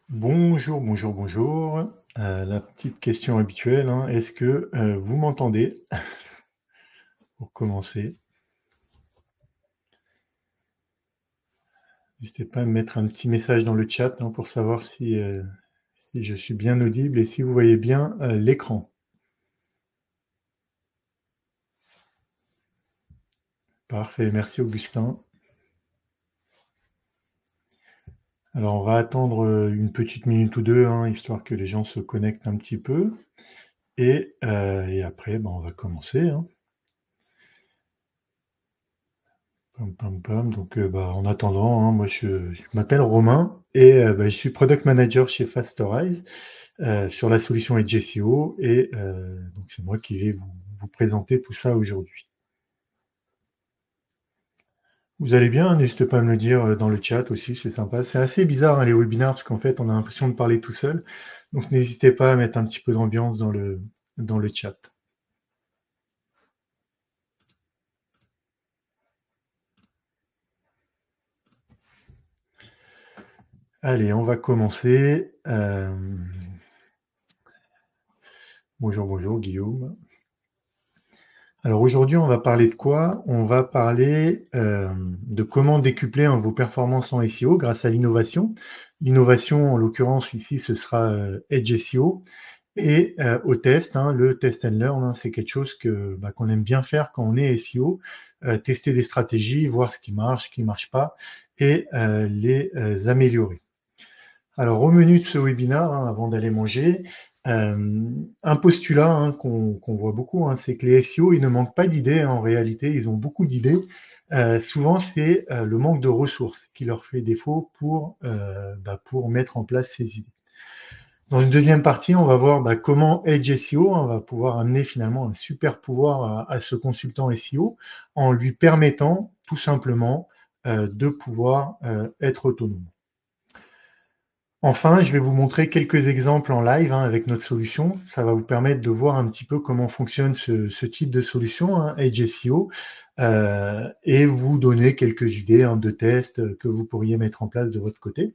Bonjour, bonjour, bonjour. La petite question habituelle, hein, est-ce que vous m'entendez pour commencer? N'hésitez pas à me mettre un petit message dans le chat hein, pour savoir si je suis bien audible et si vous voyez bien l'écran. Parfait, merci Augustin. Alors on va attendre une petite minute ou deux, hein, histoire que les gens se connectent un petit peu. Et après, on va commencer, hein. Pam, pam, pam. Donc, en attendant, hein, moi, je m'appelle Romain et je suis product manager chez Fastorize sur la solution Edge SEO et donc c'est moi qui vais vous présenter tout ça aujourd'hui. Vous allez bien? N'hésitez pas à me le dire dans le chat aussi, c'est sympa. C'est assez bizarre hein, les webinaires parce qu'en fait, on a l'impression de parler tout seul. Donc, n'hésitez pas à mettre un petit peu d'ambiance dans le chat. Allez, on va commencer. Bonjour, bonjour Guillaume. Alors aujourd'hui, on va parler de quoi? On va parler de comment décupler hein, vos performances en SEO grâce à l'innovation. L'innovation, en l'occurrence ici, ce sera Edge SEO et au test, hein, le test and learn, hein, c'est quelque chose qu'on aime bien faire quand on est SEO, tester des stratégies, voir ce qui marche pas et les améliorer. Alors, au menu de ce webinaire, hein, avant d'aller manger, un postulat hein, qu'on voit beaucoup, hein, c'est que les SEO, ils ne manquent pas d'idées. Hein, en réalité, ils ont beaucoup d'idées. Souvent, c'est le manque de ressources qui leur fait défaut pour mettre en place ces idées. Dans une deuxième partie, on va voir comment Edge SEO hein, va pouvoir amener finalement un super pouvoir à ce consultant SEO en lui permettant tout simplement de pouvoir être autonome. Enfin, je vais vous montrer quelques exemples en live hein, avec notre solution. Ça va vous permettre de voir un petit peu comment fonctionne ce type de solution, hein, Edge SEO, et vous donner quelques idées hein, de tests que vous pourriez mettre en place de votre côté.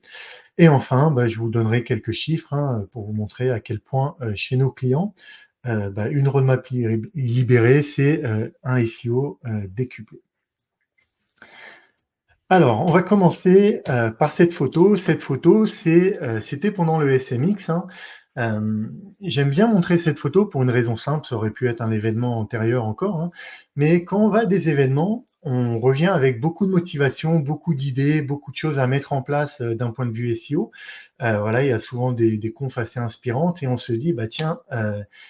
Et enfin, je vous donnerai quelques chiffres hein, pour vous montrer à quel point chez nos clients, une roadmap libérée, c'est un SEO décuplé. Alors, on va commencer par cette photo. Cette photo, c'était pendant le SMX. Hein. J'aime bien montrer cette photo pour une raison simple. Ça aurait pu être un événement antérieur encore. Hein. Mais quand on va à des événements, on revient avec beaucoup de motivation, beaucoup d'idées, beaucoup de choses à mettre en place d'un point de vue SEO. Voilà, il y a souvent des confs assez inspirantes et on se dit, tiens,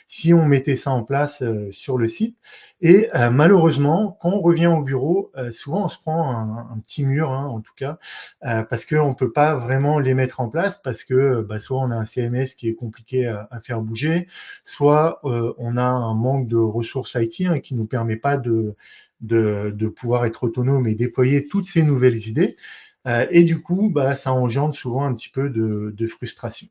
si on mettait ça en place sur le site, et malheureusement, quand on revient au bureau, souvent on se prend un petit mur, hein, en tout cas, parce qu'on ne peut pas vraiment les mettre en place, parce que soit on a un CMS qui est compliqué à faire bouger, soit on a un manque de ressources IT hein, qui ne nous permet pas de pouvoir être autonome et déployer toutes ces nouvelles idées. Et du coup, ça engendre souvent un petit peu de frustration.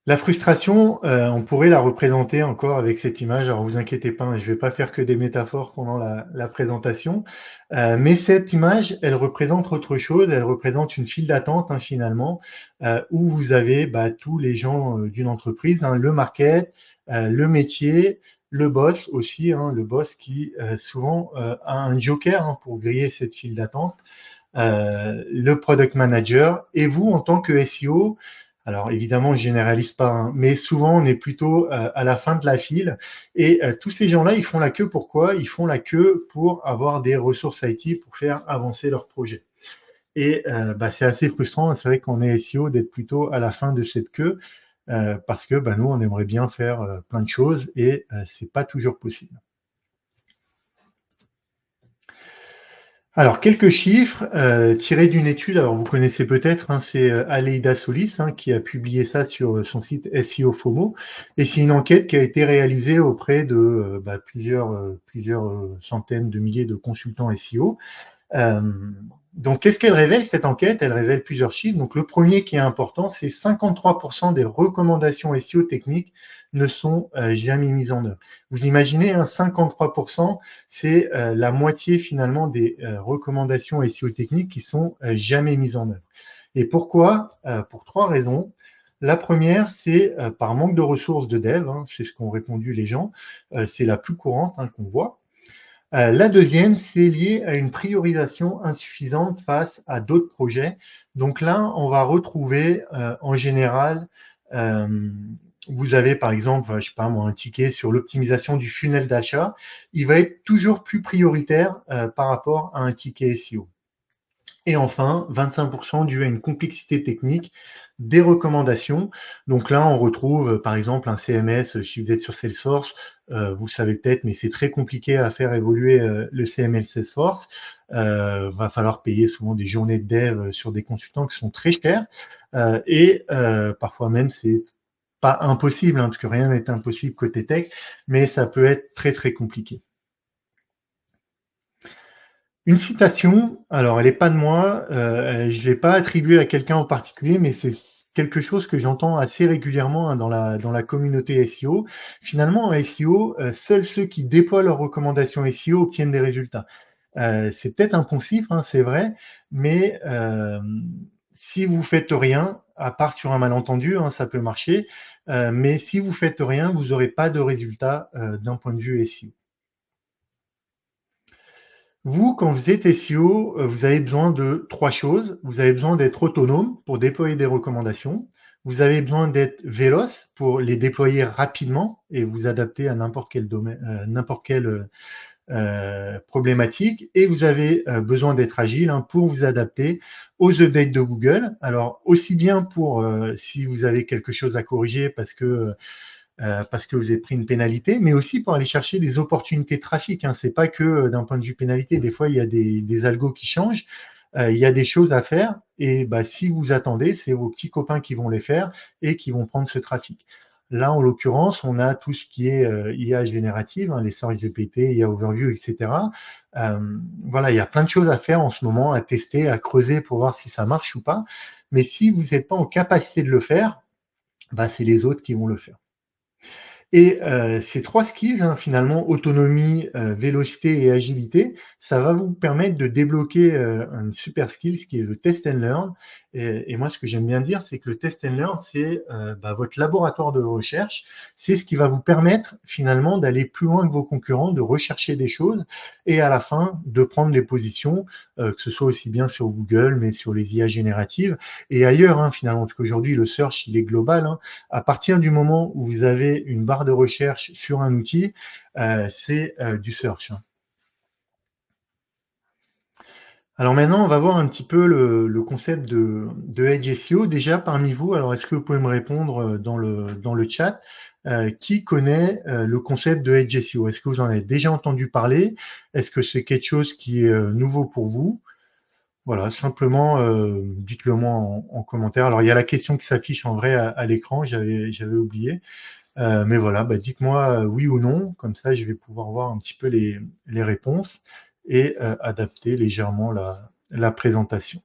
La frustration, on pourrait la représenter encore avec cette image. Alors vous inquiétez pas, hein, je ne vais pas faire que des métaphores pendant la présentation, mais cette image, elle représente autre chose. Elle représente une file d'attente hein, finalement, où vous avez tous les gens d'une entreprise, hein, le market, le métier, le boss aussi, hein, le boss qui souvent a un joker hein, pour griller cette file d'attente, le product manager et vous en tant que SEO. Alors évidemment, je généralise pas, hein, mais souvent on est plutôt à la fin de la file. Et tous ces gens-là, ils font la queue pourquoi? Ils font la queue pour avoir des ressources IT pour faire avancer leur projet. Et c'est assez frustrant. C'est vrai qu'on est SEO d'être plutôt à la fin de cette queue parce que nous, on aimerait bien faire plein de choses et c'est pas toujours possible. Alors, quelques chiffres tirés d'une étude, alors vous connaissez peut-être, hein, c'est Aleida Solis hein, qui a publié ça sur son site SEO FOMO, et c'est une enquête qui a été réalisée auprès de plusieurs centaines de milliers de consultants SEO. Euh, donc, qu'est-ce qu'elle révèle, cette enquête? Elle révèle plusieurs chiffres. Donc, le premier qui est important, c'est 53% des recommandations SEO techniques ne sont jamais mises en œuvre. Vous imaginez, hein, 53%, c'est la moitié finalement des recommandations SEO techniques qui sont jamais mises en œuvre. Et pourquoi? Pour trois raisons. La première, c'est par manque de ressources de dev, hein, c'est ce qu'ont répondu les gens, c'est la plus courante hein, qu'on voit. La deuxième, c'est lié à une priorisation insuffisante face à d'autres projets. Donc là, on va retrouver en général, euh, vous avez par exemple, je sais pas moi, un ticket sur l'optimisation du funnel d'achat, il va être toujours plus prioritaire par rapport à un ticket SEO. Et enfin, 25% dû à une complexité technique des recommandations. Donc là, on retrouve par exemple un CMS, si vous êtes sur Salesforce, vous savez peut-être, mais c'est très compliqué à faire évoluer le CMS Salesforce. Va falloir payer souvent des journées de dev sur des consultants qui sont très chers. Et parfois même, c'est pas impossible, hein, parce que rien n'est impossible côté tech, mais ça peut être très très compliqué. Une citation, alors elle n'est pas de moi, je ne l'ai pas attribuée à quelqu'un en particulier, mais c'est quelque chose que j'entends assez régulièrement hein, dans la communauté SEO. Finalement, en SEO, seuls ceux qui déploient leurs recommandations SEO obtiennent des résultats. C'est peut-être impensif, hein, c'est vrai, mais si vous faites rien, à part sur un malentendu, hein, ça peut marcher, mais si vous faites rien, vous n'aurez pas de résultat d'un point de vue SEO. Vous, quand vous êtes SEO, vous avez besoin de trois choses. Vous avez besoin d'être autonome pour déployer des recommandations. Vous avez besoin d'être véloce pour les déployer rapidement et vous adapter à n'importe quel domaine, n'importe quelle problématique. Et vous avez besoin d'être agile hein, pour vous adapter aux updates de Google. Alors aussi bien pour si vous avez quelque chose à corriger parce que vous avez pris une pénalité, mais aussi pour aller chercher des opportunités de trafic. Hein. C'est pas que d'un point de vue pénalité. Des fois, il y a des algos qui changent. Il y a des choses à faire. Et bah, si vous attendez, c'est vos petits copains qui vont les faire et qui vont prendre ce trafic. Là, en l'occurrence, on a tout ce qui est IA générative, hein, les Search GPT, IA Overview, etc. Voilà, il y a plein de choses à faire en ce moment, à tester, à creuser pour voir si ça marche ou pas. Mais si vous n'êtes pas en capacité de le faire, bah, c'est les autres qui vont le faire. Et ces trois skills, hein, finalement, autonomie, vélocité et agilité, ça va vous permettre de débloquer un super skill, ce qui est le test and learn. Et moi, ce que j'aime bien dire, c'est que le test and learn, c'est bah, votre laboratoire de recherche. C'est ce qui va vous permettre finalement d'aller plus loin que vos concurrents, de rechercher des choses et à la fin de prendre des positions, que ce soit aussi bien sur Google, mais sur les IA génératives et ailleurs, hein, finalement, parce qu'aujourd'hui, le search, il est global. Hein. À partir du moment où vous avez une barre de recherche sur un outil, c'est du search. Hein. Alors maintenant, on va voir un petit peu le concept de Edge SEO. Déjà, parmi vous, alors est-ce que vous pouvez me répondre dans le chat, qui connaît le concept de Edge SEO? Est-ce que vous en avez déjà entendu parler? Est-ce que c'est quelque chose qui est nouveau pour vous? Voilà, simplement, dites-le moi en commentaire. Alors, il y a la question qui s'affiche en vrai à l'écran, j'avais oublié. Mais voilà, bah, dites-moi oui ou non, comme ça je vais pouvoir voir un petit peu les réponses et adapter légèrement la présentation.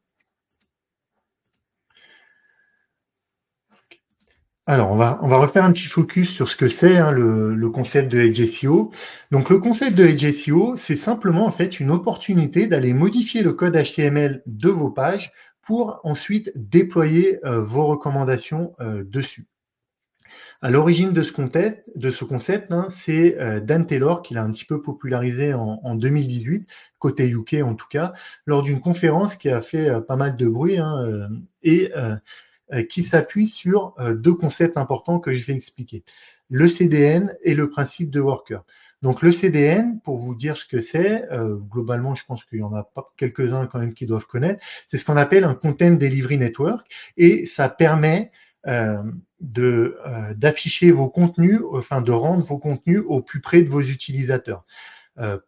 Alors, on va refaire un petit focus sur ce que c'est hein, le concept de Edge SEO. Donc, le concept de Edge SEO, c'est simplement en fait une opportunité d'aller modifier le code HTML de vos pages pour ensuite déployer vos recommandations dessus. À l'origine de ce concept, hein, c'est Dan Taylor qui l'a un petit peu popularisé en 2018, côté UK en tout cas, lors d'une conférence qui a fait pas mal de bruit hein, et qui s'appuie sur deux concepts importants que je vais expliquer. Le CDN et le principe de worker. Donc le CDN, pour vous dire ce que c'est, globalement je pense qu'il y en a pas quelques-uns quand même qui doivent connaître, c'est ce qu'on appelle un Content Delivery Network et ça permet d'afficher vos contenus, enfin de rendre vos contenus au plus près de vos utilisateurs.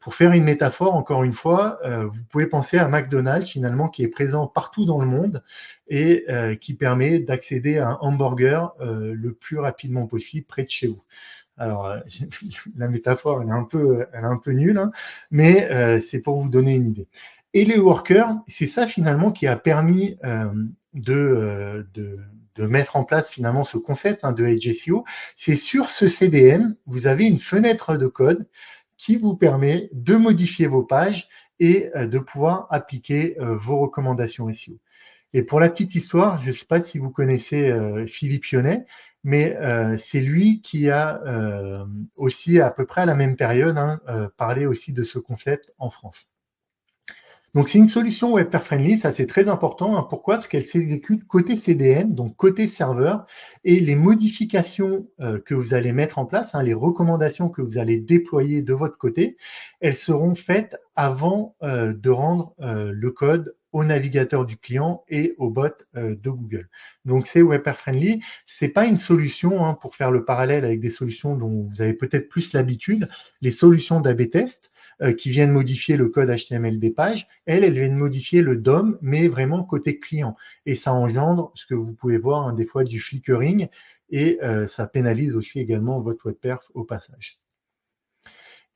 Pour faire une métaphore, encore une fois, vous pouvez penser à McDonald's finalement qui est présent partout dans le monde et qui permet d'accéder à un hamburger le plus rapidement possible près de chez vous. Alors, la métaphore, elle est un peu nulle, hein, mais c'est pour vous donner une idée. Et les workers, c'est ça finalement qui a permis de mettre en place finalement ce concept hein, de Edge SEO. C'est sur ce CDN, vous avez une fenêtre de code qui vous permet de modifier vos pages et de pouvoir appliquer vos recommandations SEO. Et pour la petite histoire, je ne sais pas si vous connaissez PhilippeIonnet, mais c'est lui qui a aussi, à peu près à la même période, parlé aussi de ce concept en France. Donc c'est une solution web pair friendly, ça c'est très important. Pourquoi? Parce qu'elle s'exécute côté CDN, donc côté serveur, et les modifications que vous allez mettre en place, les recommandations que vous allez déployer de votre côté, elles seront faites avant de rendre le code au navigateur du client et au bot de Google. Donc c'est web pair friendly. C'est pas une solution pour faire le parallèle avec des solutions dont vous avez peut-être plus l'habitude, les solutions d'A/B test qui viennent modifier le code HTML des pages, elles viennent modifier le DOM, mais vraiment côté client. Et ça engendre ce que vous pouvez voir des fois du flickering, et ça pénalise aussi également votre web perf au passage.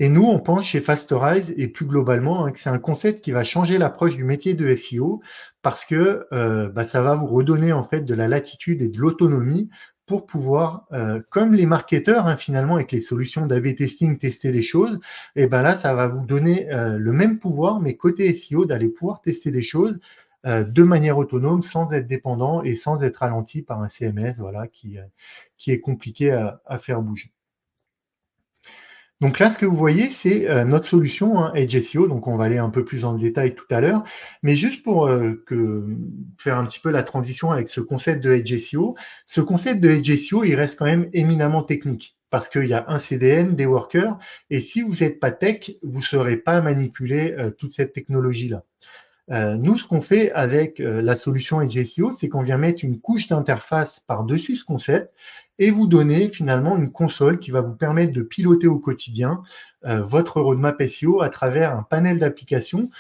Et nous, on pense chez Fastorize et plus globalement que c'est un concept qui va changer l'approche du métier de SEO parce que ça va vous redonner en fait de la latitude et de l'autonomie pour pouvoir, comme les marketeurs finalement avec les solutions d'A/B testing, tester des choses, et ben là, ça va vous donner le même pouvoir, mais côté SEO, d'aller pouvoir tester des choses de manière autonome, sans être dépendant et sans être ralenti par un CMS, voilà, qui est compliqué à faire bouger. Donc là, ce que vous voyez, c'est notre solution, Edge SEO. Donc on va aller un peu plus dans le détail tout à l'heure. Mais juste pour faire un petit peu la transition avec ce concept de Edge SEO, ce concept de Edge SEO, il reste quand même éminemment technique parce qu'il y a un CDN, des workers, et si vous n'êtes pas tech, vous ne saurez pas manipuler toute cette technologie-là. Nous, ce qu'on fait avec la solution Edge SEO, c'est qu'on vient mettre une couche d'interface par-dessus ce concept et vous donner finalement une console qui va vous permettre de piloter au quotidien votre roadmap SEO à travers un panel d'applications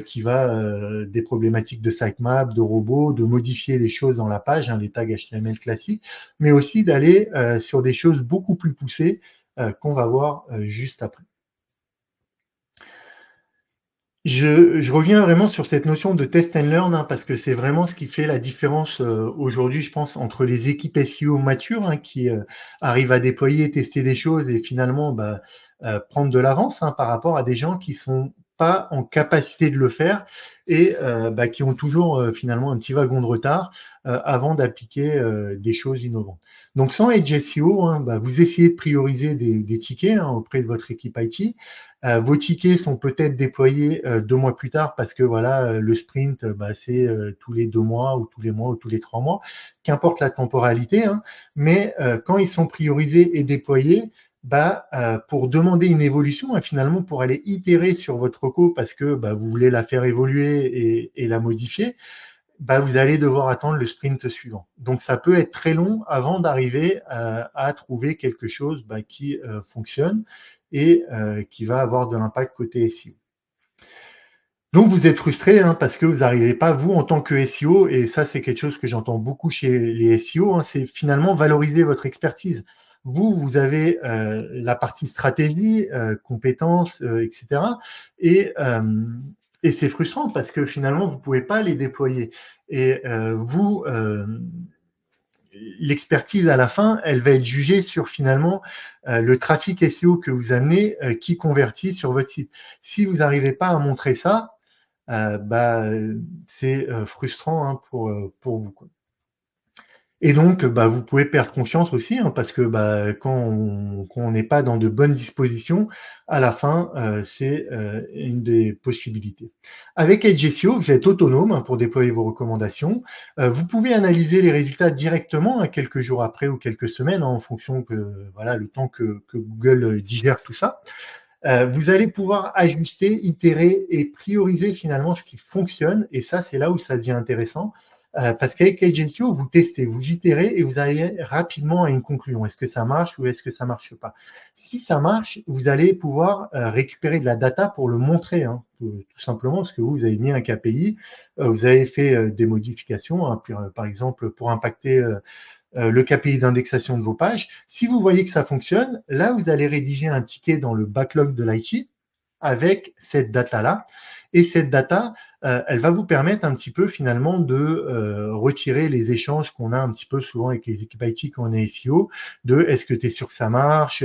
qui va des problématiques de sitemap, de robots, de modifier les choses dans la page, les tags HTML classiques, mais aussi d'aller sur des choses beaucoup plus poussées qu'on va voir juste après. Je reviens vraiment sur cette notion de test and learn parce que c'est vraiment ce qui fait la différence aujourd'hui, je pense, entre les équipes SEO matures qui arrivent à déployer, tester des choses et finalement prendre de l'avance par rapport à des gens qui sont pas en capacité de le faire et qui ont toujours finalement un petit wagon de retard avant d'appliquer des choses innovantes. Donc sans Edge SEO, vous essayez de prioriser des tickets auprès de votre équipe IT. Vos tickets sont peut-être déployés 2 mois plus tard parce que voilà, le sprint, c'est tous les 2 mois ou tous les mois ou tous les 3 mois, qu'importe la temporalité. Mais quand ils sont priorisés et déployés, pour demander une évolution, finalement pour aller itérer sur votre reco parce que vous voulez la faire évoluer et la modifier, vous allez devoir attendre le sprint suivant. Donc ça peut être très long avant d'arriver à trouver quelque chose qui fonctionne et qui va avoir de l'impact côté SEO. Donc vous êtes frustré parce que vous n'arrivez pas, vous, en tant que SEO, et ça c'est quelque chose que j'entends beaucoup chez les SEO, c'est finalement valoriser votre expertise. Vous avez la partie stratégie, compétences, etc. Et c'est frustrant parce que finalement, vous ne pouvez pas les déployer. Et l'expertise à la fin, elle va être jugée sur finalement le trafic SEO que vous amenez qui convertit sur votre site. Si vous n'arrivez pas à montrer ça, c'est frustrant pour vous, quoi. Et donc, vous pouvez perdre confiance aussi, parce que quand on n'est pas dans de bonnes dispositions, à la fin, c'est une des possibilités. Avec Edge SEO, vous êtes autonome pour déployer vos recommandations. Vous pouvez analyser les résultats directement quelques jours après ou quelques semaines en fonction que voilà le temps que Google digère tout ça. Vous allez pouvoir ajuster, itérer et prioriser finalement ce qui fonctionne. Et ça, c'est là où ça devient intéressant. Parce qu'avec Edge SEO, vous testez, vous itérez et vous allez rapidement à une conclusion. Est-ce que ça marche ou est-ce que ça marche pas? Si ça marche, vous allez pouvoir récupérer de la data pour le montrer, tout simplement, parce que vous avez mis un KPI, vous avez fait des modifications, par exemple, pour impacter le KPI d'indexation de vos pages. Si vous voyez que ça fonctionne, là, vous allez rédiger un ticket dans le backlog de l'IT avec cette data-là. Et cette data, elle va vous permettre un petit peu finalement de retirer les échanges qu'on a un petit peu souvent avec les équipes IT quand on est SEO, de est-ce que tu es sûr que ça marche,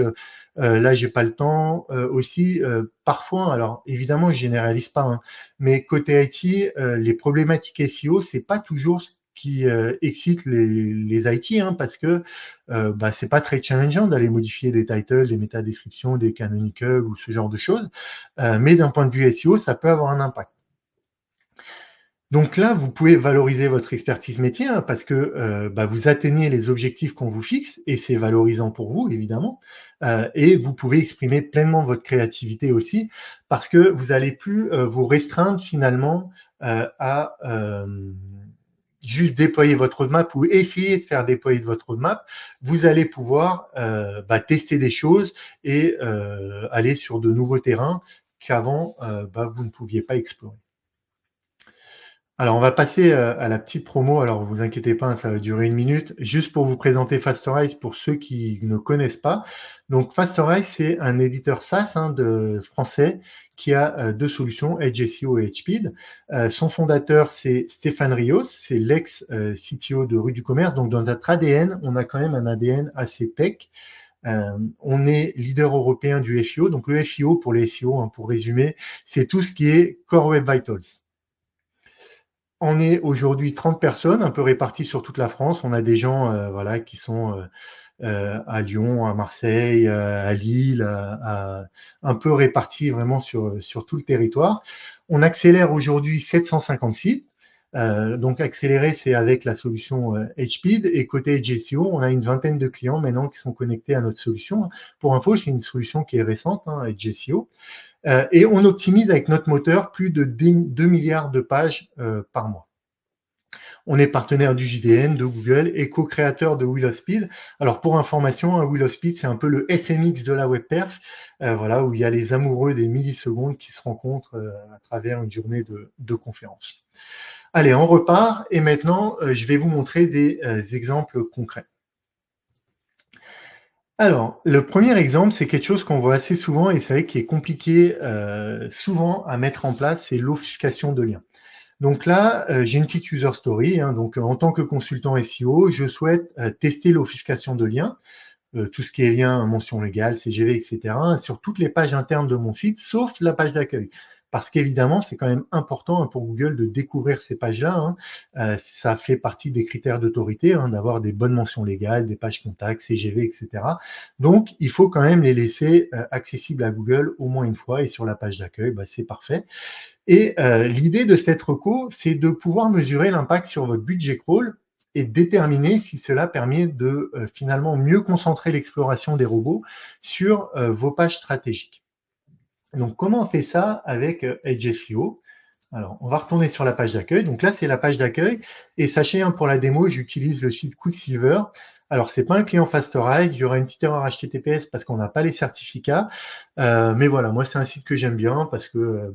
là j'ai pas le temps, aussi parfois, alors évidemment je généralise pas, hein, mais côté IT, les problématiques SEO, c'est pas toujours ce qui excite les IT, hein, parce que c'est pas très challengeant d'aller modifier des titles, des métadescriptions, des canonicals ou ce genre de choses, mais d'un point de vue SEO, ça peut avoir un impact. Donc là, vous pouvez valoriser votre expertise métier, hein, parce que vous atteignez les objectifs qu'on vous fixe et c'est valorisant pour vous, évidemment. Et vous pouvez exprimer pleinement votre créativité aussi parce que vous n'allez plus vous restreindre finalement à juste déployer votre roadmap ou essayer de faire déployer votre roadmap. Vous allez pouvoir tester des choses et aller sur de nouveaux terrains qu'avant vous ne pouviez pas explorer. Alors, on va passer à la petite promo. Alors, vous inquiétez pas, hein, ça va durer 1 minute. Juste pour vous présenter Fastorize pour ceux qui ne connaissent pas. Donc, Fastorize, c'est un éditeur SaaS, hein, de français qui a deux solutions, Edge SEO et HPeed. Son fondateur, c'est Stéphane Rios, c'est l'ex-CTO de Rue du Commerce. Donc, dans notre ADN, on a quand même un ADN assez tech. On est leader européen du FIO. Donc, le FIO, pour les SEO, hein, pour résumer, c'est tout ce qui est Core Web Vitals. On est aujourd'hui 30 personnes, un peu réparties sur toute la France. On a des gens qui sont à Lyon, à Marseille, à Lille, un peu répartis vraiment sur tout le territoire. On accélère aujourd'hui 750 sites. Donc accélérer, c'est avec la solution HPeed. Et côté GCO, on a une vingtaine de clients maintenant qui sont connectés à notre solution. Pour info, c'est une solution qui est récente, hein, GCO. Et on optimise avec notre moteur plus de 2 milliards de pages par mois. On est partenaire du JDN, de Google et co-créateur de WillowSpeed. Alors pour information, hein, WillowSpeed, c'est un peu le SMX de la WebPerf, où il y a les amoureux des millisecondes qui se rencontrent à travers une journée de conférence. Allez, on repart et maintenant, je vais vous montrer des exemples concrets. Alors, le premier exemple, c'est quelque chose qu'on voit assez souvent et c'est vrai qu'il est compliqué souvent à mettre en place, c'est l'offuscation de liens. Donc là, j'ai une petite user story. Hein, donc, en tant que consultant SEO, je souhaite tester l'offuscation de liens, tout ce qui est lien, mention légale, CGV, etc., sur toutes les pages internes de mon site, sauf la page d'accueil. Parce qu'évidemment, c'est quand même important, hein, pour Google de découvrir ces pages-là. Hein. Ça fait partie des critères d'autorité, hein, d'avoir des bonnes mentions légales, des pages contacts, CGV, etc. Donc, il faut quand même les laisser accessibles à Google au moins une fois. Et sur la page d'accueil, c'est parfait. Et l'idée de cette reco, c'est de pouvoir mesurer l'impact sur votre budget crawl et déterminer si cela permet de finalement mieux concentrer l'exploration des robots sur vos pages stratégiques. Donc, comment on fait ça avec Edge SEO? Alors, on va retourner sur la page d'accueil. Donc là, c'est la page d'accueil. Et sachez, hein, pour la démo, j'utilise le site Quicksilver. Alors, c'est pas un client Fastorize. Il y aura une petite erreur HTTPS parce qu'on n'a pas les certificats. Mais voilà, moi, c'est un site que j'aime bien parce que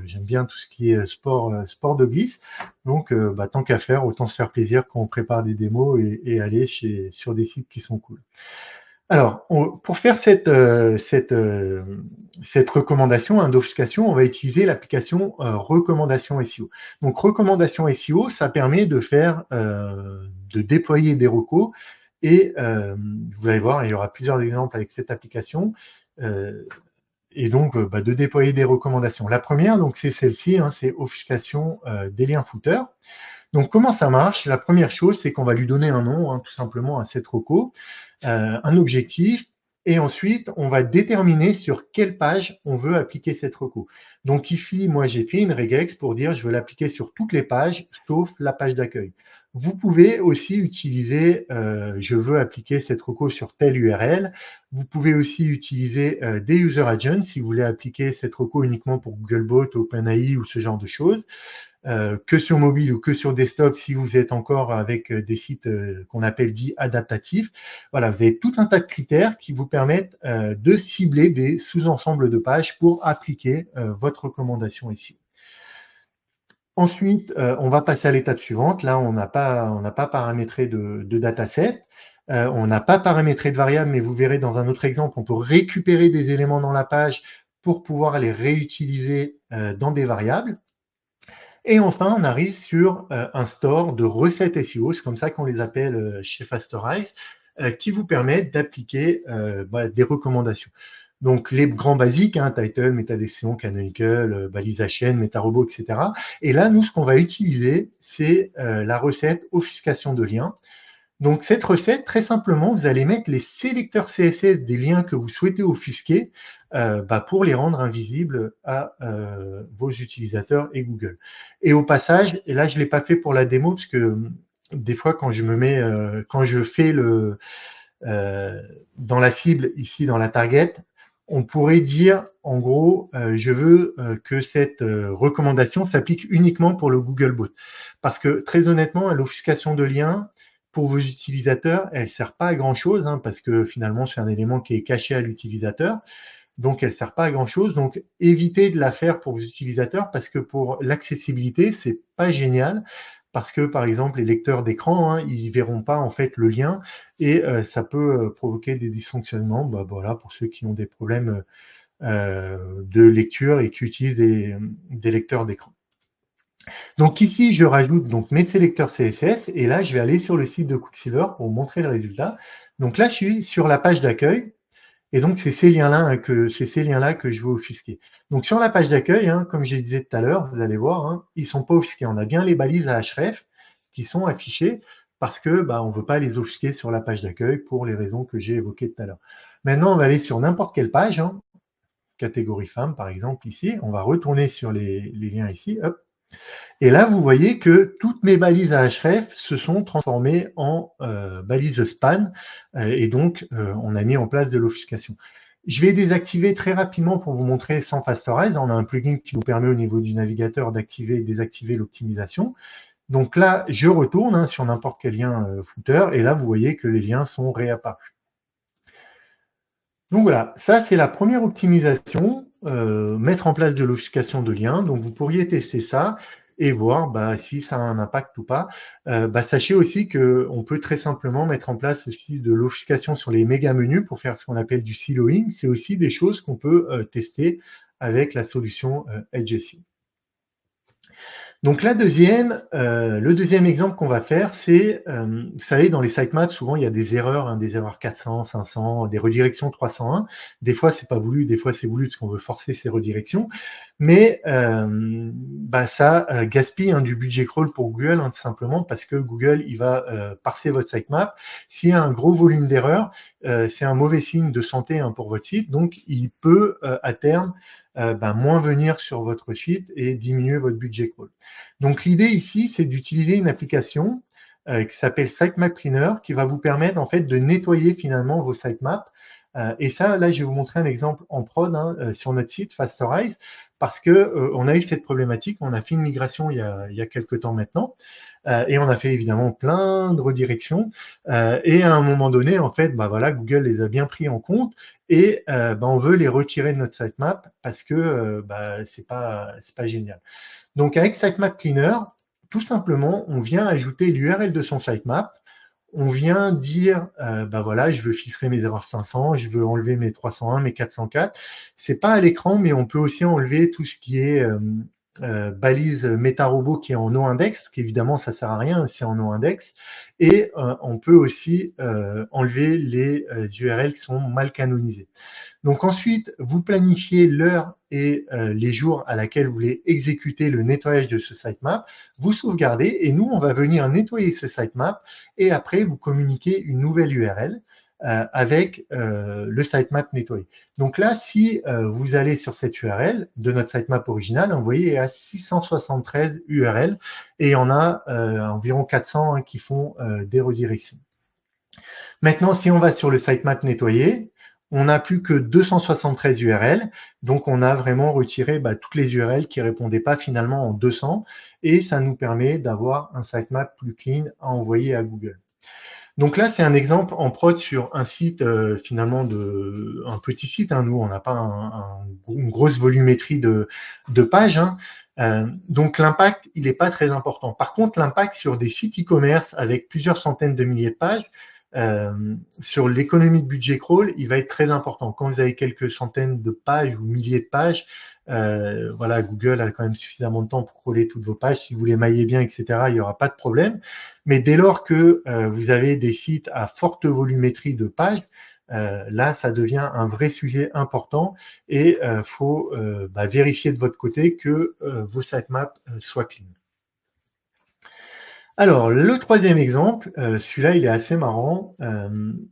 j'aime bien tout ce qui est sport de glisse. Donc, tant qu'à faire, autant se faire plaisir quand on prépare des démos et aller sur des sites qui sont cool. Alors, pour faire cette recommandation, d'offuscation, on va utiliser l'application recommandation SEO. Donc, recommandation SEO, ça permet de faire, de déployer des recos et vous allez voir, il y aura plusieurs exemples avec cette application. Et donc, de déployer des recommandations. La première, donc, c'est celle-ci, hein, c'est offuscation des liens footers. Donc, comment ça marche? La première chose, c'est qu'on va lui donner un nom, hein, tout simplement, à cette reco, un objectif, et ensuite, on va déterminer sur quelle page on veut appliquer cette reco. Donc ici, moi, j'ai fait une regex pour dire je veux l'appliquer sur toutes les pages, sauf la page d'accueil. Vous pouvez aussi utiliser je veux appliquer cette reco sur telle URL. Vous pouvez aussi utiliser des user agents si vous voulez appliquer cette reco uniquement pour Googlebot, OpenAI ou ce genre de choses. Que sur mobile ou que sur desktop si vous êtes encore avec des sites qu'on appelle dits adaptatifs. Voilà, vous avez tout un tas de critères qui vous permettent de cibler des sous-ensembles de pages pour appliquer votre recommandation ici. Ensuite, on va passer à l'étape suivante. Là, on n'a pas paramétré de dataset. On n'a pas paramétré de variable, mais vous verrez dans un autre exemple, on peut récupérer des éléments dans la page pour pouvoir les réutiliser dans des variables. Et enfin, on arrive sur un store de recettes SEO, c'est comme ça qu'on les appelle chez Fastorize, qui vous permettent d'appliquer des recommandations. Donc les grands basiques, hein, title, métadescription, canonical, balise à chaîne, métarobot, etc. Et là, nous, ce qu'on va utiliser, c'est la recette offuscation de liens. Donc cette recette, très simplement, vous allez mettre les sélecteurs CSS des liens que vous souhaitez offusquer pour les rendre invisibles à vos utilisateurs et Google. Et au passage, et là je ne l'ai pas fait pour la démo, parce que des fois quand je fais dans la cible, ici dans la target, on pourrait dire en gros, je veux que cette recommandation s'applique uniquement pour le Googlebot. Parce que très honnêtement, l'offuscation de liens, pour vos utilisateurs, elle ne sert pas à grand chose, hein, parce que finalement, c'est un élément qui est caché à l'utilisateur. Donc, elle ne sert pas à grand chose. Donc, évitez de la faire pour vos utilisateurs parce que pour l'accessibilité, c'est pas génial. Parce que, par exemple, les lecteurs d'écran, hein, ils verront pas en fait le lien et ça peut provoquer des dysfonctionnements. Voilà, pour ceux qui ont des problèmes de lecture et qui utilisent des lecteurs d'écran. Donc ici, je rajoute donc mes sélecteurs CSS et là, je vais aller sur le site de Quicksilver pour vous montrer le résultat. Donc là, je suis sur la page d'accueil et donc c'est ces liens-là que je veux offusquer. Donc sur la page d'accueil, hein, comme je disais tout à l'heure, vous allez voir, hein, ils ne sont pas offusqués. On a bien les balises à href qui sont affichées parce que on ne veut pas les offusquer sur la page d'accueil pour les raisons que j'ai évoquées tout à l'heure. Maintenant, on va aller sur n'importe quelle page, hein, catégorie femmes par exemple ici. On va retourner sur les liens ici. Hop. Et là, vous voyez que toutes mes balises à href se sont transformées en balises span et donc on a mis en place de l'offuscation. Je vais désactiver très rapidement pour vous montrer sans Fastorize. On a un plugin qui nous permet au niveau du navigateur d'activer et désactiver l'optimisation. Donc là, je retourne sur n'importe quel lien footer et là, vous voyez que les liens sont réapparus. Donc voilà, ça c'est la première optimisation, mettre en place de l'offuscation de liens. Donc vous pourriez tester ça et voir si ça a un impact ou pas. Sachez aussi qu'on peut très simplement mettre en place aussi de l'offuscation sur les méga menus pour faire ce qu'on appelle du siloing. C'est aussi des choses qu'on peut tester avec la solution Edge. Donc le deuxième exemple qu'on va faire, c'est, vous savez, dans les sitemaps, souvent il y a des erreurs, hein, des erreurs 400, 500, des redirections 301. Des fois, c'est pas voulu, des fois c'est voulu parce qu'on veut forcer ces redirections. Mais ça gaspille du budget crawl pour Google, tout simplement parce que Google, il va parser votre sitemap. S'il y a un gros volume d'erreurs, c'est un mauvais signe de santé pour votre site. Donc, il peut à terme moins venir sur votre site et diminuer votre budget crawl. Donc l'idée ici, c'est d'utiliser une application qui s'appelle Sitemap Cleaner, qui va vous permettre en fait de nettoyer finalement vos sitemaps. Et ça, là, je vais vous montrer un exemple en prod sur notre site Fastorize, parce que on a eu cette problématique. On a fait une migration il y a quelques temps maintenant, et on a fait évidemment plein de redirections. Et à un moment donné, en fait, Google les a bien pris en compte et on veut les retirer de notre sitemap parce que c'est pas génial. Donc avec Sitemap Cleaner, tout simplement, on vient ajouter l'URL de son sitemap. On vient dire, je veux filtrer mes erreurs 500, je veux enlever mes 301, mes 404. C'est pas à l'écran, mais on peut aussi enlever tout ce qui est balise métarobot qui est en no-index, qu'évidemment ça sert à rien, c'est en no-index. Et on peut aussi enlever les URL qui sont mal canonisées. Donc ensuite, vous planifiez l'heure et les jours à laquelle vous voulez exécuter le nettoyage de ce sitemap, vous sauvegardez et nous, on va venir nettoyer ce sitemap et après, vous communiquez une nouvelle URL avec le sitemap nettoyé. Donc là, si vous allez sur cette URL de notre sitemap original, vous voyez, il y a 673 URL et il y en a environ 400 qui font des redirections. Maintenant, si on va sur le sitemap nettoyé, on n'a plus que 273 URL, donc on a vraiment retiré toutes les URL qui ne répondaient pas finalement en 200, et ça nous permet d'avoir un sitemap plus clean à envoyer à Google. Donc là, c'est un exemple en prod sur un site finalement un petit site. Nous, on n'a pas une grosse volumétrie de pages. Donc l'impact, il n'est pas très important. Par contre, l'impact sur des sites e-commerce avec plusieurs centaines de milliers de pages, sur l'économie de budget crawl, il va être très important. Quand vous avez quelques centaines de pages ou milliers de pages, voilà, Google a quand même suffisamment de temps pour crawler toutes vos pages. Si vous les maillez bien, etc., il n'y aura pas de problème. Mais dès lors que vous avez des sites à forte volumétrie de pages, là, ça devient un vrai sujet important et faut vérifier de votre côté que vos sitemaps soient clean. Alors, le troisième exemple, celui-là, il est assez marrant.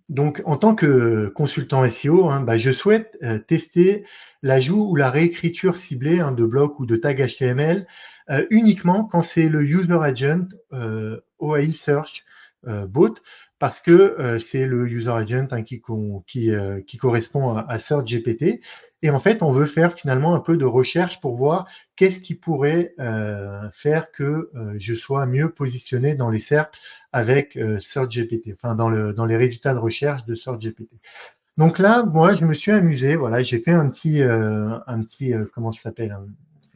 Donc, en tant que consultant SEO, je souhaite tester l'ajout ou la réécriture ciblée de blocs ou de tags HTML uniquement quand c'est le User Agent OAI Search Bot, parce que c'est le User Agent qui correspond à Search GPT. Et en fait, on veut faire finalement un peu de recherche pour voir qu'est-ce qui pourrait faire que je sois mieux positionné dans les SERP avec SearchGPT, enfin dans les résultats de recherche de SearchGPT. Donc là, moi, je me suis amusé, voilà, j'ai fait un petit comment ça s'appelle,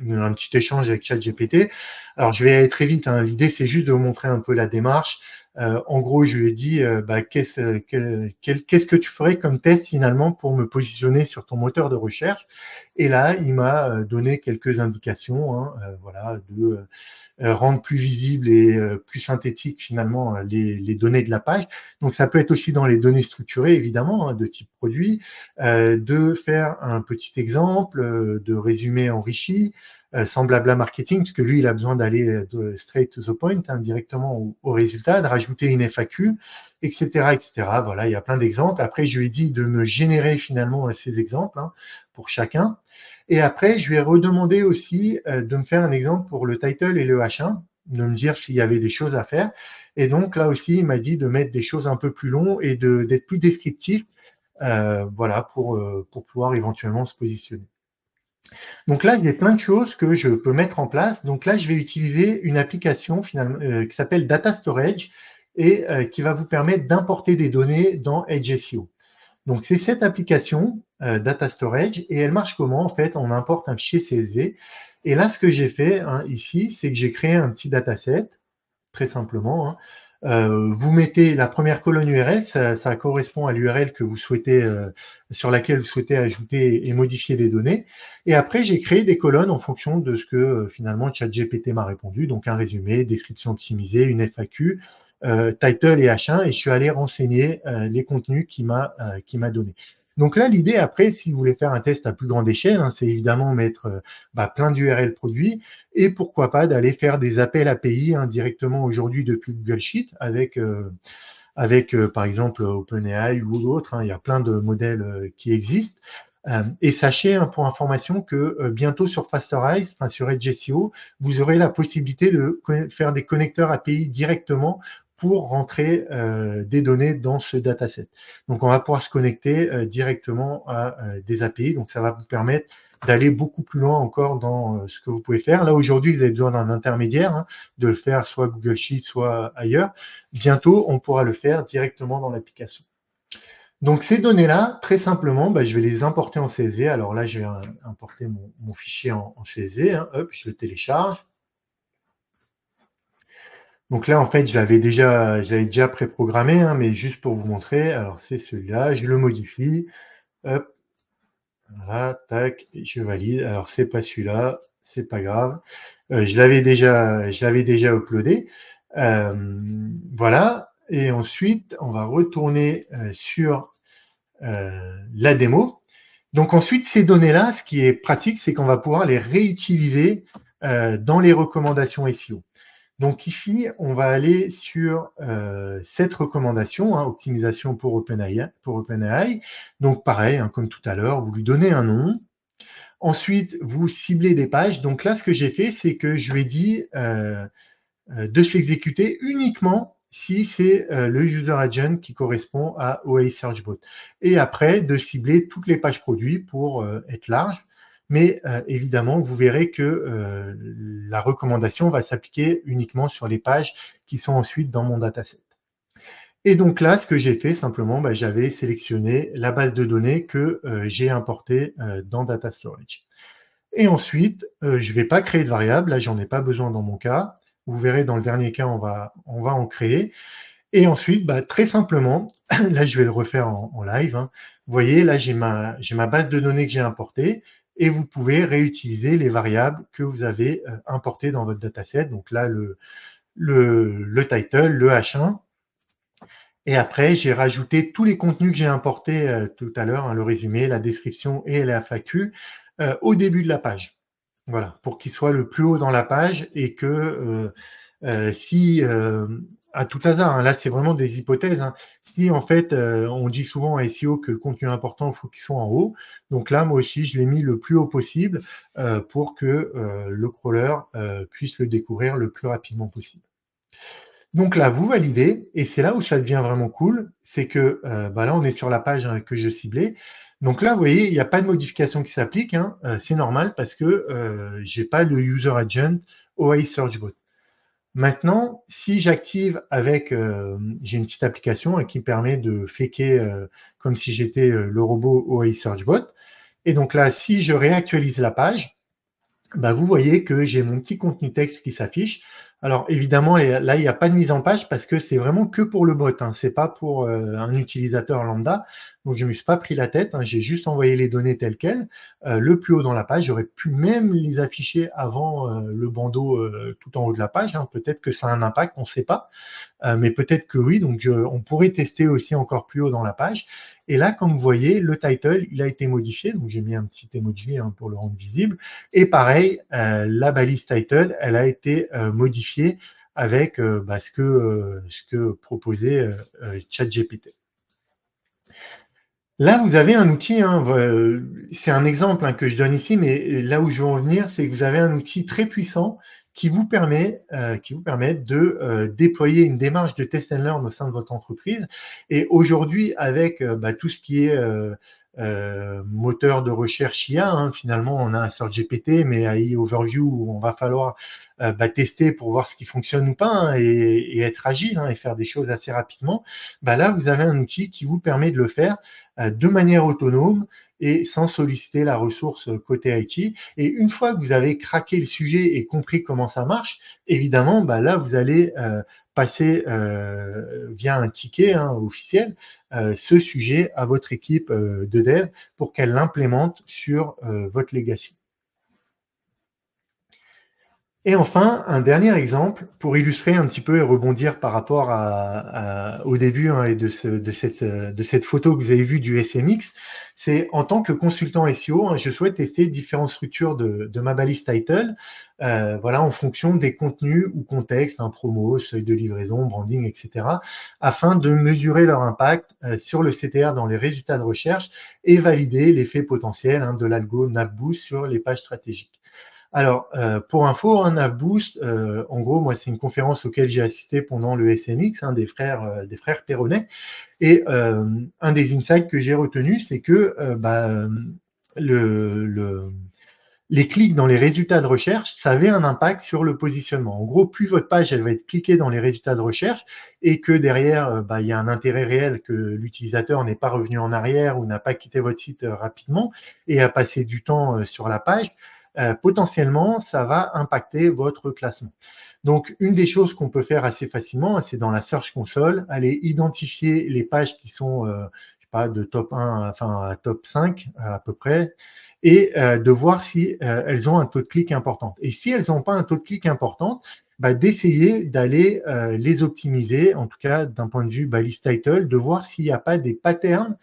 un petit échange avec ChatGPT. Alors, je vais aller très vite, hein. L'idée, c'est juste de vous montrer un peu la démarche. En gros, je lui ai dit, qu'est-ce que tu ferais comme test finalement pour me positionner sur ton moteur de recherche? Et là, il m'a donné quelques indications, voilà, de rendre plus visible et plus synthétique finalement les données de la page. Donc ça peut être aussi dans les données structurées évidemment de type produit, de faire un petit exemple de résumé enrichi sans blabla marketing, puisque lui il a besoin d'aller straight to the point, directement au résultat, de rajouter une FAQ, etc., etc. Voilà, il y a plein d'exemples. Après je lui ai dit de me générer finalement ces exemples pour chacun. Et après, je lui ai redemandé aussi de me faire un exemple pour le title et le H1, de me dire s'il y avait des choses à faire. Et donc là aussi, il m'a dit de mettre des choses un peu plus longues et d'être plus descriptif, voilà, pour pouvoir éventuellement se positionner. Donc là, il y a plein de choses que je peux mettre en place. Donc là, je vais utiliser une application finalement qui s'appelle Data Storage et qui va vous permettre d'importer des données dans Edge SEO. Donc, c'est cette application Data Storage et elle marche comment? En fait, on importe un fichier CSV. Et là, ce que j'ai fait ici, c'est que j'ai créé un petit dataset, très simplement. Vous mettez la première colonne URL, ça correspond à l'URL que vous souhaitez, sur laquelle vous souhaitez ajouter et modifier des données. Et après, j'ai créé des colonnes en fonction de ce que finalement ChatGPT m'a répondu. Donc, un résumé, description optimisée, une FAQ, title et H1, et je suis allé renseigner les contenus qu'il m'a donné. Donc là, l'idée après, si vous voulez faire un test à plus grande échelle, c'est évidemment mettre plein d'URL produits et pourquoi pas d'aller faire des appels API directement aujourd'hui depuis Google Sheet avec par exemple OpenAI ou d'autres. Il y a plein de modèles qui existent. Et sachez pour information que bientôt sur Fasterize, sur Edge SEO, vous aurez la possibilité de faire des connecteurs API directement pour rentrer des données dans ce dataset. Donc, on va pouvoir se connecter directement à des API. Donc, ça va vous permettre d'aller beaucoup plus loin encore dans ce que vous pouvez faire. Là, aujourd'hui, vous avez besoin d'un intermédiaire, de le faire soit Google Sheets, soit ailleurs. Bientôt, on pourra le faire directement dans l'application. Donc, ces données-là, très simplement, je vais les importer en CSV. Alors là, je vais importer mon fichier en CSV. Hop, je le télécharge. Donc là, en fait, je l'avais déjà préprogrammé, mais juste pour vous montrer. Alors, c'est celui-là, je le modifie. Hop, voilà, tac, je valide. Alors, c'est pas celui-là, c'est pas grave. Je l'avais déjà uploadé. Voilà. Et ensuite, on va retourner sur la démo. Donc ensuite, ces données-là, ce qui est pratique, c'est qu'on va pouvoir les réutiliser dans les recommandations SEO. Donc ici, on va aller sur cette recommandation, optimisation pour OpenAI. Donc pareil, comme tout à l'heure, vous lui donnez un nom. Ensuite, vous ciblez des pages. Donc là, ce que j'ai fait, c'est que je lui ai dit de s'exécuter uniquement si c'est le user agent qui correspond à OA Search Bot. Et après, de cibler toutes les pages produits pour être large. Mais évidemment, vous verrez que la recommandation va s'appliquer uniquement sur les pages qui sont ensuite dans mon dataset. Et donc là, ce que j'ai fait simplement, j'avais sélectionné la base de données que j'ai importée dans Data Storage. Et ensuite, je ne vais pas créer de variable, là j'en ai pas besoin dans mon cas. Vous verrez dans le dernier cas, on va en créer. Et ensuite, très simplement, là je vais le refaire en live, hein. Vous voyez, là j'ai ma base de données que j'ai importée et vous pouvez réutiliser les variables que vous avez importées dans votre dataset. Donc là, le title, le H1. Et après, j'ai rajouté tous les contenus que j'ai importés tout à l'heure, hein, le résumé, la description et la FAQ, au début de la page. Voilà, pour qu'il soit le plus haut dans la page et que si, à tout hasard, hein, là c'est vraiment des hypothèses, hein, si en fait on dit souvent en SEO que le contenu important, il faut qu'il soit en haut, donc là moi aussi je l'ai mis le plus haut possible pour que le crawler puisse le découvrir le plus rapidement possible. Donc là, vous validez, et c'est là où ça devient vraiment cool, c'est que là, on est sur la page hein, que je ciblais. Donc là, vous voyez, il n'y a pas de modification qui s'applique, hein, c'est normal parce que j'ai pas le User Agent OA Search Bot. Maintenant, si j'active avec, j'ai une petite application qui permet de faker comme si j'étais le robot OA Search Bot. Et donc là, si je réactualise la page, vous voyez que j'ai mon petit contenu texte qui s'affiche. Alors évidemment, là, il n'y a pas de mise en page parce que c'est vraiment que pour le bot, hein, c'est pas pour un utilisateur lambda. Donc je ne me suis pas pris la tête, hein, j'ai juste envoyé les données telles quelles, le plus haut dans la page. J'aurais pu même les afficher avant le bandeau tout en haut de la page, hein. Peut-être que ça a un impact, on ne sait pas. Mais peut-être que oui, donc on pourrait tester aussi encore plus haut dans la page. Et là, comme vous voyez, le title, il a été modifié, donc j'ai mis un petit emoji hein, pour le rendre visible. Et pareil, la balise title, elle a été modifiée avec ce que proposait ChatGPT. Là, vous avez un outil, hein, c'est un exemple hein, que je donne ici, mais là où je veux en venir, c'est que vous avez un outil très puissant qui vous permet de déployer une démarche de test and learn au sein de votre entreprise. Et aujourd'hui, avec tout ce qui est moteur de recherche IA, hein, finalement, on a un Search GPT, mais à Overview, où on va falloir tester pour voir ce qui fonctionne ou pas hein, et être agile hein, et faire des choses assez rapidement. Là, vous avez un outil qui vous permet de le faire de manière autonome et sans solliciter la ressource côté IT. Et une fois que vous avez craqué le sujet et compris comment ça marche, évidemment, là, vous allez passer via un ticket hein, officiel ce sujet à votre équipe de dev pour qu'elle l'implémente sur votre legacy. Et enfin, un dernier exemple pour illustrer un petit peu et rebondir par rapport au début hein, et de cette photo que vous avez vue du SMX, c'est en tant que consultant SEO, hein, je souhaite tester différentes structures de ma balise title, en fonction des contenus ou contextes, hein, promo, seuil de livraison, branding, etc., afin de mesurer leur impact sur le CTR dans les résultats de recherche et valider l'effet potentiel hein, de l'algo NavBoost sur les pages stratégiques. Alors, pour info, un NavBoost, en gros, moi, c'est une conférence auquel j'ai assisté pendant le SMX, hein, des frères Perronnet. Et un des insights que j'ai retenu, c'est que les clics dans les résultats de recherche, ça avait un impact sur le positionnement. En gros, plus votre page, elle va être cliquée dans les résultats de recherche et que derrière, il y a un intérêt réel que l'utilisateur n'est pas revenu en arrière ou n'a pas quitté votre site rapidement et a passé du temps sur la page, potentiellement, ça va impacter votre classement. Donc, une des choses qu'on peut faire assez facilement, c'est dans la Search Console, aller identifier les pages qui sont, de top 1, à top 5 à peu près, et de voir si elles ont un taux de clic important. Et si elles n'ont pas un taux de clic important, d'essayer d'aller les optimiser, en tout cas d'un point de vue balise title, de voir s'il n'y a pas des patterns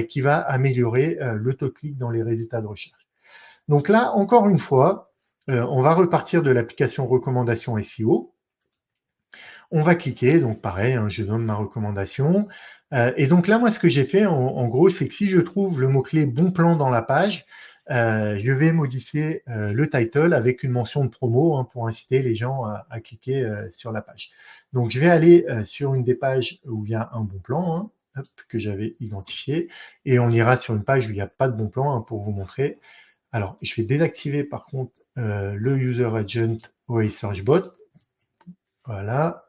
qui va améliorer le taux de clic dans les résultats de recherche. Donc là, encore une fois, on va repartir de l'application recommandation SEO. On va cliquer, donc pareil, hein, je donne ma recommandation. Et donc là, moi, ce que j'ai fait, en gros, c'est que si je trouve le mot-clé bon plan dans la page, je vais modifier le title avec une mention de promo hein, pour inciter les gens à cliquer sur la page. Donc, je vais aller sur une des pages où il y a un bon plan, hein, hop, que j'avais identifié, et on ira sur une page où il n'y a pas de bon plan hein, pour vous montrer. Alors, je vais désactiver par contre le User Agent OA Search Bot. Voilà.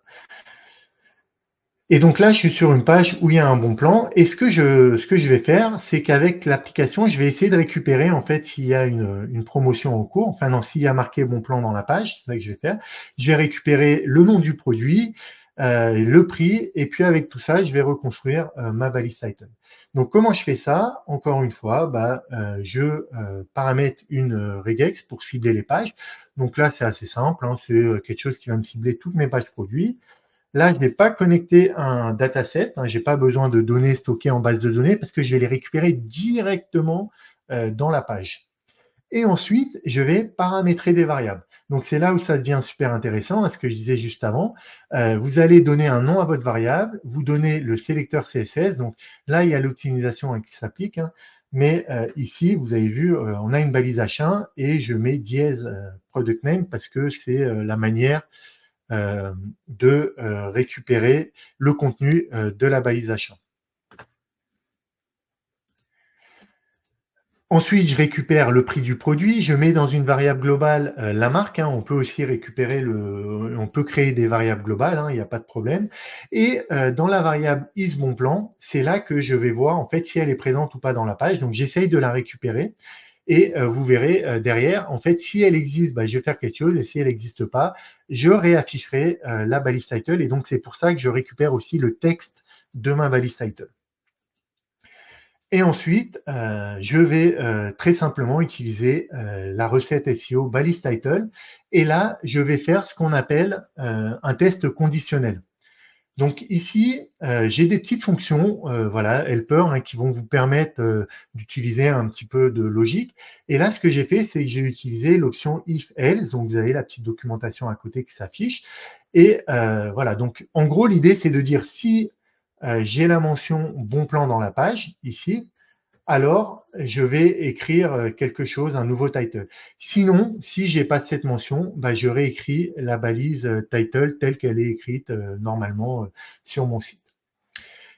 Et donc là, je suis sur une page où il y a un bon plan. Et ce que je vais faire, c'est qu'avec l'application, je vais essayer de récupérer en fait s'il y a une promotion en cours. Enfin non, s'il y a marqué bon plan dans la page, c'est ça que je vais faire. Je vais récupérer le nom du produit, le prix, et puis avec tout ça, je vais reconstruire ma balise title. Donc comment je fais ça? Encore une fois, je paramètre une regex pour cibler les pages. Donc là, c'est assez simple, hein, c'est quelque chose qui va me cibler toutes mes pages produits. Là, je n'ai pas connecté un dataset, hein, je n'ai pas besoin de données stockées en base de données parce que je vais les récupérer directement dans la page. Et ensuite, je vais paramétrer des variables. Donc, c'est là où ça devient super intéressant, ce que je disais juste avant. Vous allez donner un nom à votre variable, vous donnez le sélecteur CSS. Donc là, il y a l'optimisation qui s'applique. Hein, mais ici, vous avez vu, on a une balise H1 et je mets dièse product name parce que c'est la manière de récupérer le contenu de la balise H1. Ensuite, je récupère le prix du produit, je mets dans une variable globale la marque, hein, on peut aussi récupérer on peut créer des variables globales, hein, il n'y a pas de problème. Et dans la variable isBonPlan, c'est là que je vais voir en fait si elle est présente ou pas dans la page. Donc j'essaye de la récupérer et vous verrez derrière, en fait, si elle existe, je vais faire quelque chose, et si elle n'existe pas, je réafficherai la balise title. Et donc c'est pour ça que je récupère aussi le texte de ma balise title. Et ensuite, je vais très simplement utiliser la recette SEO balise title. Et là, je vais faire ce qu'on appelle un test conditionnel. Donc ici, j'ai des petites fonctions, voilà, helper, hein, qui vont vous permettre d'utiliser un petit peu de logique. Et là, ce que j'ai fait, c'est que j'ai utilisé l'option if else. Donc vous avez la petite documentation à côté qui s'affiche. Et voilà, donc en gros, l'idée, c'est de dire si j'ai la mention bon plan dans la page, ici, alors je vais écrire quelque chose, un nouveau title. Sinon, si j'ai pas cette mention, je réécris la balise title telle qu'elle est écrite normalement sur mon site.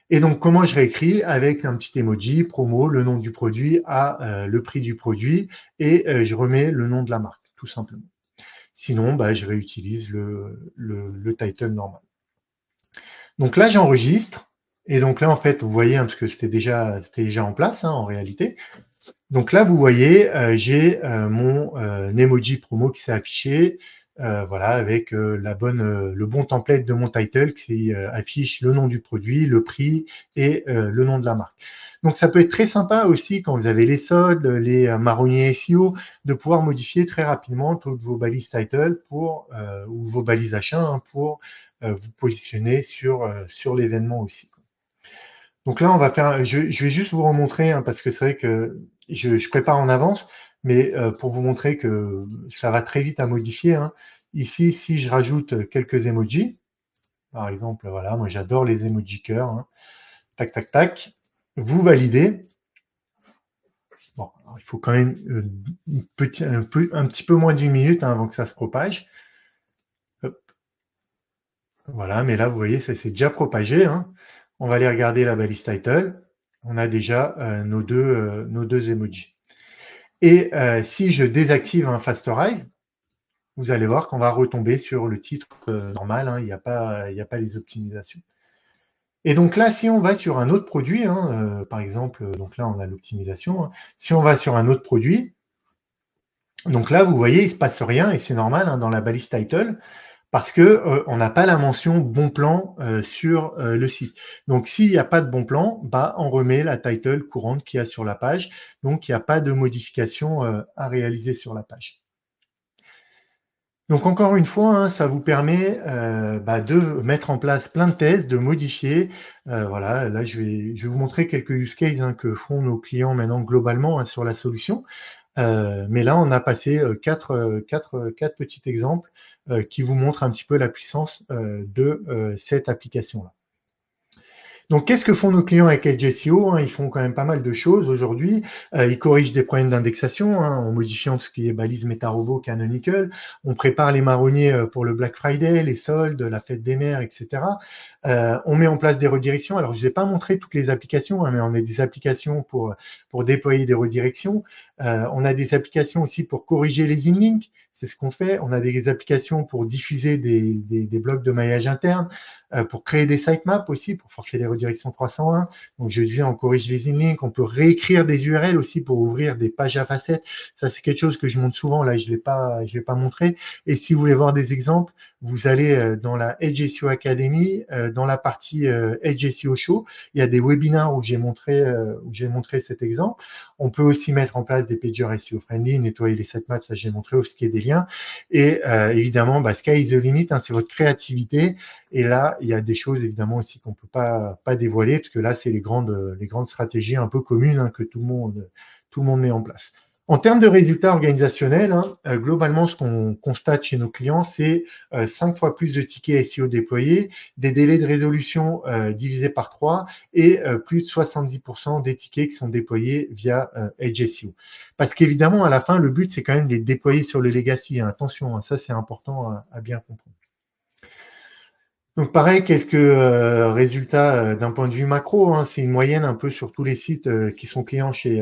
Et donc, comment je réécris? Avec un petit emoji, promo, le nom du produit à le prix du produit, et je remets le nom de la marque, tout simplement. Sinon, je réutilise le title normal. Donc là, j'enregistre. Et donc là, en fait, vous voyez, hein, parce que c'était déjà en place, hein, en réalité. Donc là, vous voyez, j'ai mon emoji promo qui s'est affiché, voilà, avec le bon template de mon title qui affiche le nom du produit, le prix et le nom de la marque. Donc ça peut être très sympa aussi quand vous avez les soldes, les marronniers SEO, de pouvoir modifier très rapidement toutes vos balises title ou vos balises H1 hein, pour vous positionner sur l'événement aussi. Donc là, on va faire. Je vais juste vous remontrer hein, parce que c'est vrai que je prépare en avance, mais pour vous montrer que ça va très vite à modifier. Hein. Ici, si je rajoute quelques emojis, par exemple, voilà, moi j'adore les emojis cœur. Hein. Tac, tac, tac. Vous validez. Bon, alors, il faut quand même un petit peu moins d'une minute hein, avant que ça se propage. Hop. Voilà, mais là, vous voyez, ça s'est déjà propagé. Hein. On va aller regarder la balise title. On a déjà nos deux emojis. Et si je désactive un Fastorize, vous allez voir qu'on va retomber sur le titre normal. Hein, il n'y a pas les optimisations. Et donc là, si on va sur un autre produit, hein, par exemple, donc là, on a l'optimisation. Hein, si on va sur un autre produit, donc là, vous voyez, il ne se passe rien et c'est normal hein, dans la balise title parce que on n'a pas la mention bon plan sur le site. Donc s'il n'y a pas de bon plan, on remet la title courante qu'il y a sur la page. Donc il n'y a pas de modification à réaliser sur la page. Donc encore une fois, hein, ça vous permet de mettre en place plein de tests, de modifier. Voilà, là je vais vous montrer quelques use cases hein, que font nos clients maintenant globalement hein, sur la solution. Mais là, on a passé quatre petits exemples qui vous montrent un petit peu la puissance de cette application-là. Donc, qu'est-ce que font nos clients avec Edge SEO hein? Ils font quand même pas mal de choses aujourd'hui. Ils corrigent des problèmes d'indexation hein, en modifiant ce qui est balise MetaRobot, Canonical. On prépare les marronniers pour le Black Friday, les soldes, la fête des mères, etc. On met en place des redirections. Alors, je ne vous ai pas montré toutes les applications, hein, mais on a des applications pour déployer des redirections. On a des applications aussi pour corriger les inlinks. c'est ce qu'on fait. On a des applications pour diffuser des blocs de maillage interne, pour créer des sitemaps aussi, pour forcer les redirections 301. Donc, je disais, on corrige les inlinks, on peut réécrire des URL aussi pour ouvrir des pages à facettes. Ça, c'est quelque chose que je montre souvent. Là, je l'ai pas montré. Et si vous voulez voir des exemples, vous allez dans la Edge SEO Academy, dans la partie Edge SEO Show. Il y a des webinaires où j'ai montré cet exemple. On peut aussi mettre en place des pages SEO friendly, nettoyer les sitemaps, ça j'ai montré, offsquer des liens. Et évidemment, sky is the limit, hein, c'est votre créativité. Et là, il y a des choses évidemment aussi qu'on peut pas dévoiler, parce que là, c'est les grandes stratégies un peu communes, hein, que tout le monde met en place. En termes de résultats organisationnels, hein, globalement, ce qu'on constate chez nos clients, c'est 5 fois plus de tickets SEO déployés, des délais de résolution divisés par 3 et plus de 70% des tickets qui sont déployés via Edge SEO. Parce qu'évidemment, à la fin, le but, c'est quand même de les déployer sur le legacy. Hein. Attention, hein, ça, c'est important à bien comprendre. Donc pareil, quelques résultats d'un point de vue macro, hein, c'est une moyenne un peu sur tous les sites qui sont clients chez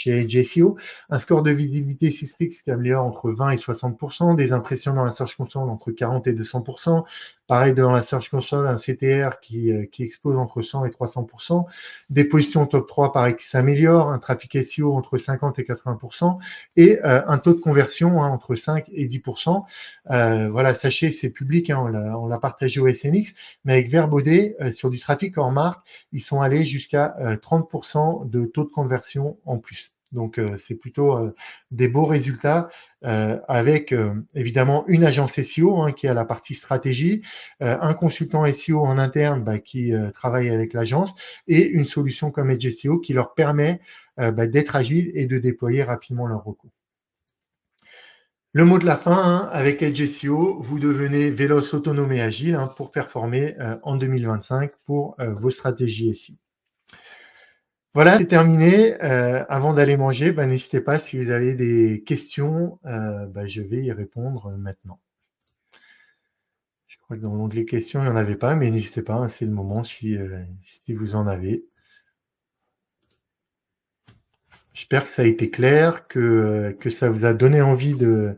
Edge SEO. Un score de visibilité Systrix qui améliore entre 20 et 60%, des impressions dans la Search Console entre 40 et 200%. Pareil dans la Search Console, un CTR qui explose entre 100 et 300%. Des positions top 3 pareil qui s'améliorent, un trafic SEO entre 50 et 80%, et un taux de conversion hein, entre 5 et 10%. Voilà, sachez, c'est public, hein, on l'a partagé au SNX, mais avec Verbaudet, sur du trafic hors marque, ils sont allés jusqu'à 30% de taux de conversion en plus. Donc, c'est plutôt des beaux résultats avec évidemment une agence SEO hein, qui a la partie stratégie, un consultant SEO en interne qui travaille avec l'agence et une solution comme Edge SEO qui leur permet d'être agile et de déployer rapidement leurs recours. Le mot de la fin, hein, avec Edge SEO, vous devenez véloce, autonome et agile hein, pour performer en 2025 pour vos stratégies SEO. Voilà, c'est terminé. Avant d'aller manger, n'hésitez pas si vous avez des questions, je vais y répondre maintenant. Je crois que dans l'onglet questions, il n'y en avait pas, mais n'hésitez pas, hein, c'est le moment si vous en avez. J'espère que ça a été clair, que ça vous a donné envie de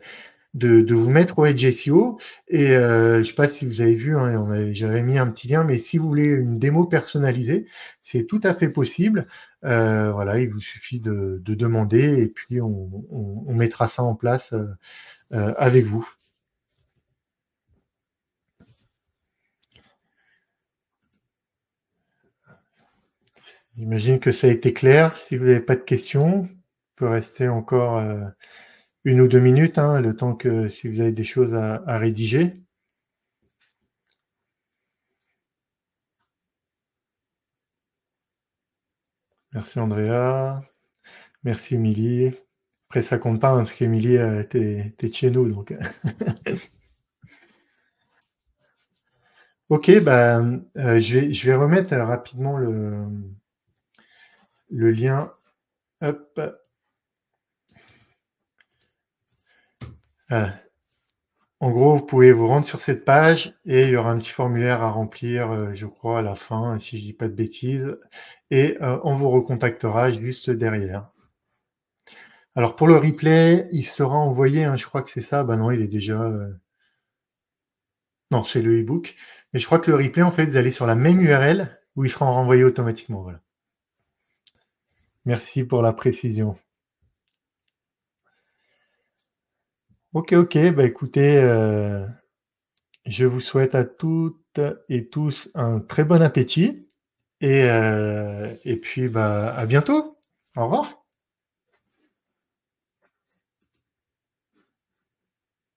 vous mettre au Edge SEO. Et je ne sais pas si vous avez vu, hein, j'avais mis un petit lien, mais si vous voulez une démo personnalisée, c'est tout à fait possible. Voilà, il vous suffit de demander et puis on mettra ça en place avec vous. J'imagine que ça a été clair. Si vous n'avez pas de questions, on peut rester encore 1 ou 2 minutes, hein, le temps que si vous avez des choses à rédiger. Merci Andrea, merci Émilie. Après ça compte pas hein, parce qu'Émilie, t'es de chez nous donc. Ok, je vais remettre rapidement le lien. Hop. En gros, vous pouvez vous rendre sur cette page et il y aura un petit formulaire à remplir, je crois, à la fin, si je dis pas de bêtises. Et on vous recontactera juste derrière. Alors pour le replay, il sera envoyé, hein, je crois que c'est ça. Bah non, il est déjà. Non, c'est le e-book. Mais je crois que le replay, en fait, vous allez sur la même URL où il sera renvoyé automatiquement. Voilà. Merci pour la précision. Ok, ok. Écoutez, je vous souhaite à toutes et tous un très bon appétit et puis à bientôt. Au revoir.